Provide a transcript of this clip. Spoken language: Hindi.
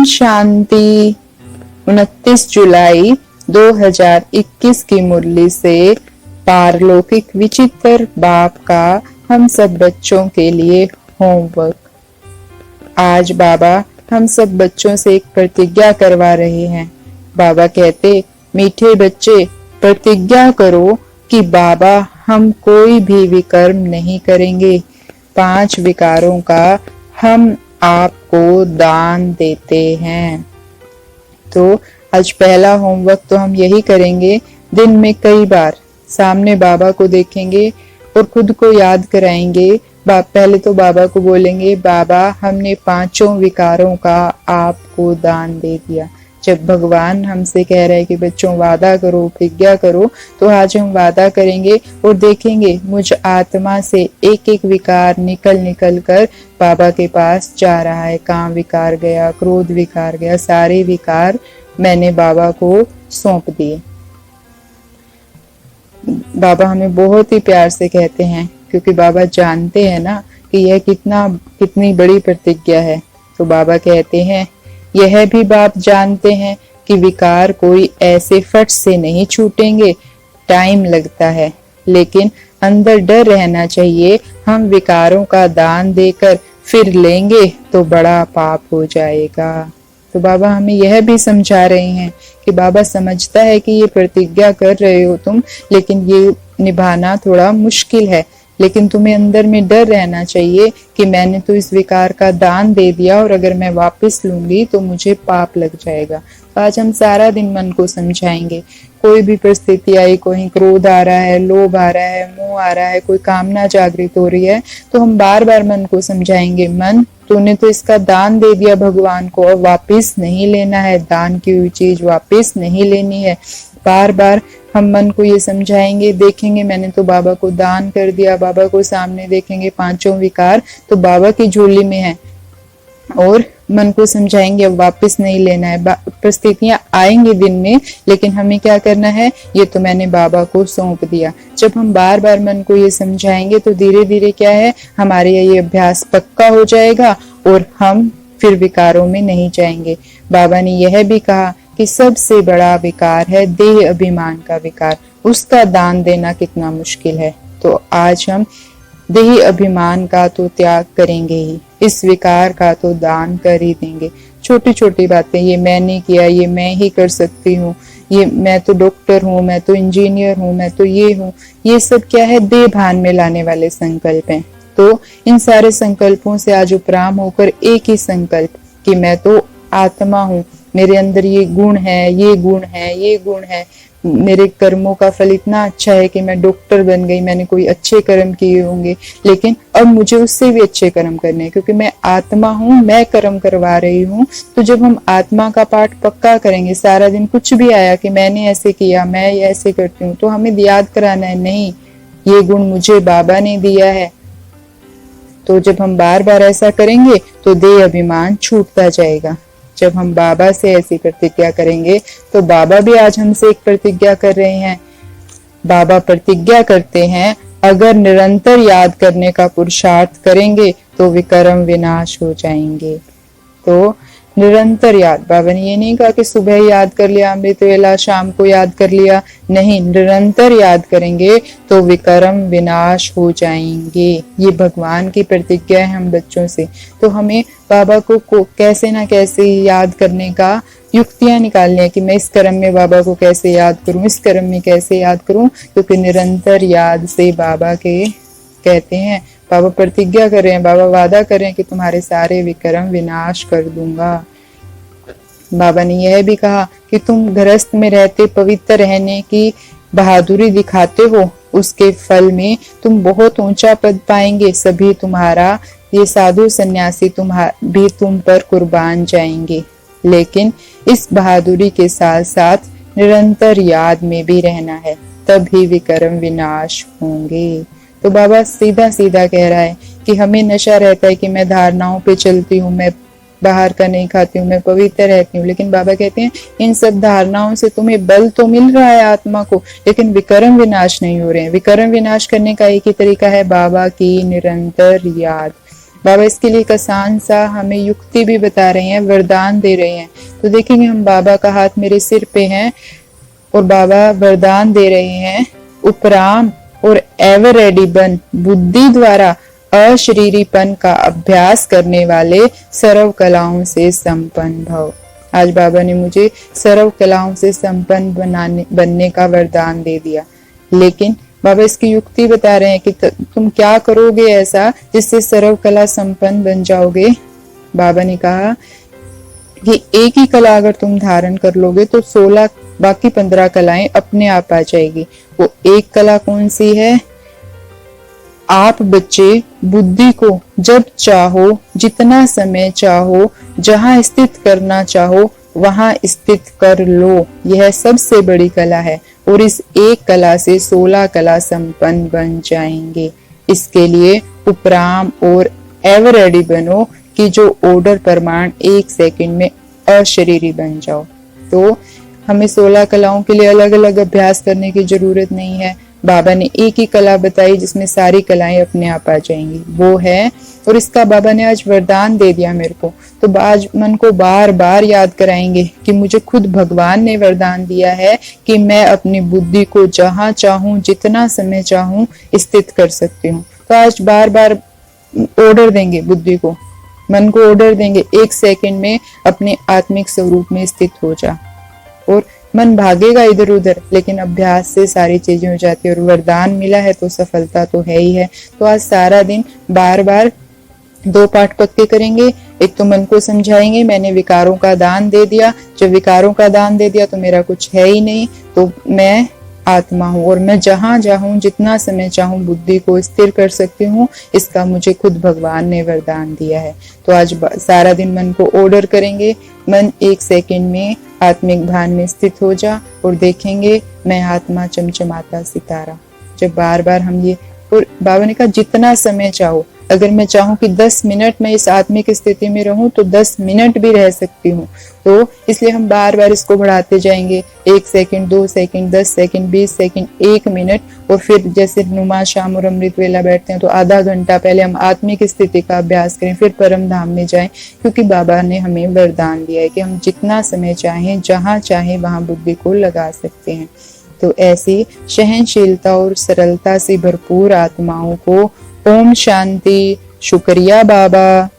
शांति। 29 जुलाई 2021 की मुरली से पारलौकिक विचित्र बाप का हम सब बच्चों के लिए होमवर्क। आज बाबा हम सब बच्चों से एक प्रतिज्ञा करवा रहे हैं। बाबा कहते, मीठे बच्चे प्रतिज्ञा करो कि बाबा हम कोई भी विकर्म नहीं करेंगे। 5 विकारों का हम आपको दान देते हैं। तो आज पहला होमवर्क तो हम यही करेंगे, दिन में कई बार सामने बाबा को देखेंगे और खुद को याद कराएंगे। पहले तो बाबा को बोलेंगे, बाबा हमने 5 विकारों का आपको दान दे दिया। जब भगवान हमसे कह रहे हैं कि बच्चों वादा करो, प्रतिज्ञा करो, तो आज हम वादा करेंगे और देखेंगे मुझ आत्मा से एक एक विकार निकल निकल कर बाबा के पास जा रहा है। काम विकार गया, क्रोध विकार गया, सारे विकार मैंने बाबा को सौंप दिए। बाबा हमें बहुत ही प्यार से कहते हैं, क्योंकि बाबा जानते हैं ना कि यह कितनी बड़ी प्रतिज्ञा है। तो बाबा कहते हैं, यह भी बाप जानते हैं कि विकार कोई ऐसे फट से नहीं छूटेंगे, टाइम लगता है, लेकिन अंदर डर रहना चाहिए। हम विकारों का दान देकर फिर लेंगे तो बड़ा पाप हो जाएगा। तो बाबा हमें यह भी समझा रहे हैं कि बाबा समझता है कि ये प्रतिज्ञा कर रहे हो तुम, लेकिन ये निभाना थोड़ा मुश्किल है, लेकिन तुम्हें अंदर में डर रहना चाहिए कि मैंने तो इस विकार का दान दे दिया और अगर मैं वापस लूंगी तो मुझे पाप लग जाएगा। तो आज हम सारा दिन मन को समझाएंगे। कोई भी परिस्थिति आई, कोई क्रोध आ रहा है, लोभ आ रहा है, मोह आ रहा है, कोई कामना जागृत हो रही है, तो हम बार बार मन को समझाएंगे, मन तूने तो इसका दान दे दिया भगवान को, और वापिस नहीं लेना है, दान की हुई चीज वापिस नहीं लेनी है। बार बार हम मन को ये समझाएंगे, देखेंगे मैंने तो बाबा को दान कर दिया। बाबा को सामने देखेंगे 5 विकार तो बाबा की झोली में है, और मन को समझाएंगे अब वापस नहीं लेना है। परिस्थितियां आएंगी दिन में, लेकिन हमें क्या करना है, ये तो मैंने बाबा को सौंप दिया। जब हम बार बार मन को ये समझाएंगे तो धीरे धीरे क्या है, हमारे ये अभ्यास पक्का हो जाएगा और हम फिर विकारों में नहीं जाएंगे। बाबा ने यह भी कहा कि सबसे बड़ा विकार है देह अभिमान का विकार, उसका दान देना कितना मुश्किल है। तो आज हम देह अभिमान का तो त्याग करेंगे ही, इस विकार का तो दान कर ही देंगे। छोटी छोटी बातें, ये मैंने किया, ये मैं ही कर सकती हूँ, ये मैं तो डॉक्टर हूँ, मैं तो इंजीनियर हूँ, मैं तो ये हूँ, ये सब क्या है, देह भान में लाने वाले संकल्प हैं। तो इन सारे संकल्पों से आज उपराम होकर एक ही संकल्प कि मैं तो आत्मा हूँ, मेरे अंदर ये गुण है, ये गुण है, ये गुण है, मेरे कर्मों का फल इतना अच्छा है कि मैं डॉक्टर बन गई, मैंने कोई अच्छे कर्म किए होंगे, लेकिन अब मुझे उससे भी अच्छे कर्म करने हैं, क्योंकि मैं आत्मा हूँ, मैं कर्म करवा रही हूँ। तो जब हम आत्मा का पाठ पक्का करेंगे, सारा दिन कुछ भी आया कि मैंने ऐसे किया, मैं ऐसे करती हूँ, तो हमें याद कराना है, नहीं, ये गुण मुझे बाबा ने दिया है। तो जब हम बार बार ऐसा करेंगे तो देह अभिमान छूटता जाएगा। जब हम बाबा से ऐसी प्रतिज्ञा करेंगे तो बाबा भी आज हमसे एक प्रतिज्ञा कर रहे हैं। बाबा प्रतिज्ञा करते हैं, अगर निरंतर याद करने का पुरुषार्थ करेंगे तो विकर्म विनाश हो जाएंगे। तो निरंतर याद, बाबा ने ये नहीं कहा कि सुबह याद कर लिया अमृत वेला, शाम को याद कर लिया, नहीं, निरंतर याद करेंगे तो विकर्म विनाश हो जाएंगे। ये भगवान की प्रतिज्ञा है हम बच्चों से। तो हमें बाबा को कैसे ना कैसे याद करने का युक्तियां निकालनी है कि मैं इस कर्म में बाबा को कैसे याद करूं, इस कर्म में कैसे याद करूं, क्योंकि निरंतर याद से बाबा के कहते हैं, बाबा प्रतिज्ञा कर रहे हैं, बाबा वादा कर रहे हैं कि तुम्हारे सारे विकर्म विनाश कर दूंगा। बाबा ने यह भी कहा कि तुम गृहस्थ में रहते पवित्र रहने की बहादुरी दिखाते हो, उसके फल में तुम बहुत ऊंचा पद पाएंगे। सभी तुम्हारा ये साधु सन्यासी भी तुम पर कुर्बान जाएंगे, लेकिन इस बहादुरी के साथ साथ निरंतर याद में भी रहना है, तभी विकर्म विनाश होंगे। तो बाबा सीधा सीधा कह रहा है कि हमें नशा रहता है कि मैं धारणाओं पे चलती हूँ, मैं बाहर का नहीं खाती हूँ, मैं पवित्र रहती हूँ, लेकिन बाबा कहते हैं इन सब धारणाओं से तुम्हें बल तो मिल रहा है आत्मा को, लेकिन विकर्म विनाश नहीं हो रहे हैं। विकर्म विनाश करने का एक ही तरीका है, बाबा की निरंतर याद। बाबा इसके लिए एक आसान सा हमें युक्ति भी बता रहे हैं, वरदान दे रहे हैं। तो देखेंगे हम, बाबा का हाथ मेरे सिर पे है और बाबा वरदान दे रहे हैं, उपराम और एवर रेडी बन, बुद्धि द्वारा अशरीरीपन का अभ्यास करने वाले सर्व कलाओं से संपन्न भव। आज बाबा ने मुझे सर्व कलाओं से संपन्न बनने का वरदान दे दिया। लेकिन बाबा इसकी युक्ति बता रहे हैं कि तुम क्या करोगे ऐसा जिससे सर्व कला संपन्न बन जाओगे। बाबा ने कहा कि एक ही कला अगर तुम धारण कर लोगे तो 16 बाकी 15 कलाएं अपने आप आ जाएगी। वो एक कला कौन सी है? आप बच्चे बुद्धि को जब चाहो, जितना समय चाहो, जहां स्थित करना चाहो वहां स्थित कर लो। यह सबसे बड़ी कला है और इस एक कला से 16 कला संपन्न बन जाएंगे। इसके लिए उपराम और एवर रेडी बनो कि जो ऑर्डर प्रमाण 1 सेकंड में अशरीरी बन जाओ। तो हमें 16 कलाओं के लिए अलग अलग अभ्यास करने की जरूरत नहीं है। बाबा ने एक ही कला बताई जिसमें सारी कलाएं अपने आप आ जाएंगी, वो है। और इसका बाबा ने आज वरदान दे दिया मेरे को, तो आज मन को बार बार याद कराएंगे कि मुझे खुद भगवान ने वरदान दिया है कि मैं अपनी बुद्धि को जहां चाहूं, जितना समय चाहूं स्थित कर सकती हूँ। तो आज बार बार ऑर्डर देंगे बुद्धि को, मन को ऑर्डर देंगे, 1 सेकंड में अपने आत्मिक स्वरूप में स्थित हो जा। और मन भागेगा इधर उधर, लेकिन अभ्यास से सारी चीजें हो जाती है और वरदान मिला है तो सफलता तो है ही है। तो आज सारा दिन बार बार 2 पाठ पक्के करेंगे। एक तो मन को समझाएंगे मैंने विकारों का दान दे दिया, जब विकारों का दान दे दिया तो मेरा कुछ है ही नहीं, तो मैं आत्मा हूँ और मैं जहां चाहूं, जितना समय चाहूं बुद्धि को स्थिर कर सकती हूँ। इसका मुझे खुद भगवान ने वरदान दिया है। तो आज सारा दिन मन को ऑर्डर करेंगे, मन 1 सेकंड में आत्मिक भान में स्थित हो जा और देखेंगे मैं आत्मा चमचमाता सितारा। जब बार बार हम ये, और बाबा ने कहा जितना समय चाहो, अगर मैं चाहूं कि 10 मिनट में इस आत्मिक स्थिति में रहूं तो 10 मिनट भी रह सकती हूँ। तो इसलिए हम बार बार इसको बढ़ाते जाएंगे, 1 second, 2 second, 10 second, 20 second, 1 minute. और फिर जैसे नुमा शाम और अमृत वेला बैठते हैं तो आधा घंटा पहले हम आत्मिक स्थिति का अभ्यास करें, फिर परम धाम में जाएं, क्योंकि बाबा ने हमें वरदान दिया है कि हम जितना समय चाहें, जहां चाहें वहां बुद्धि को लगा सकते हैं। तो ऐसी सहनशीलता और सरलता से भरपूर आत्माओं को ओम शांति। शुक्रिया बाबा।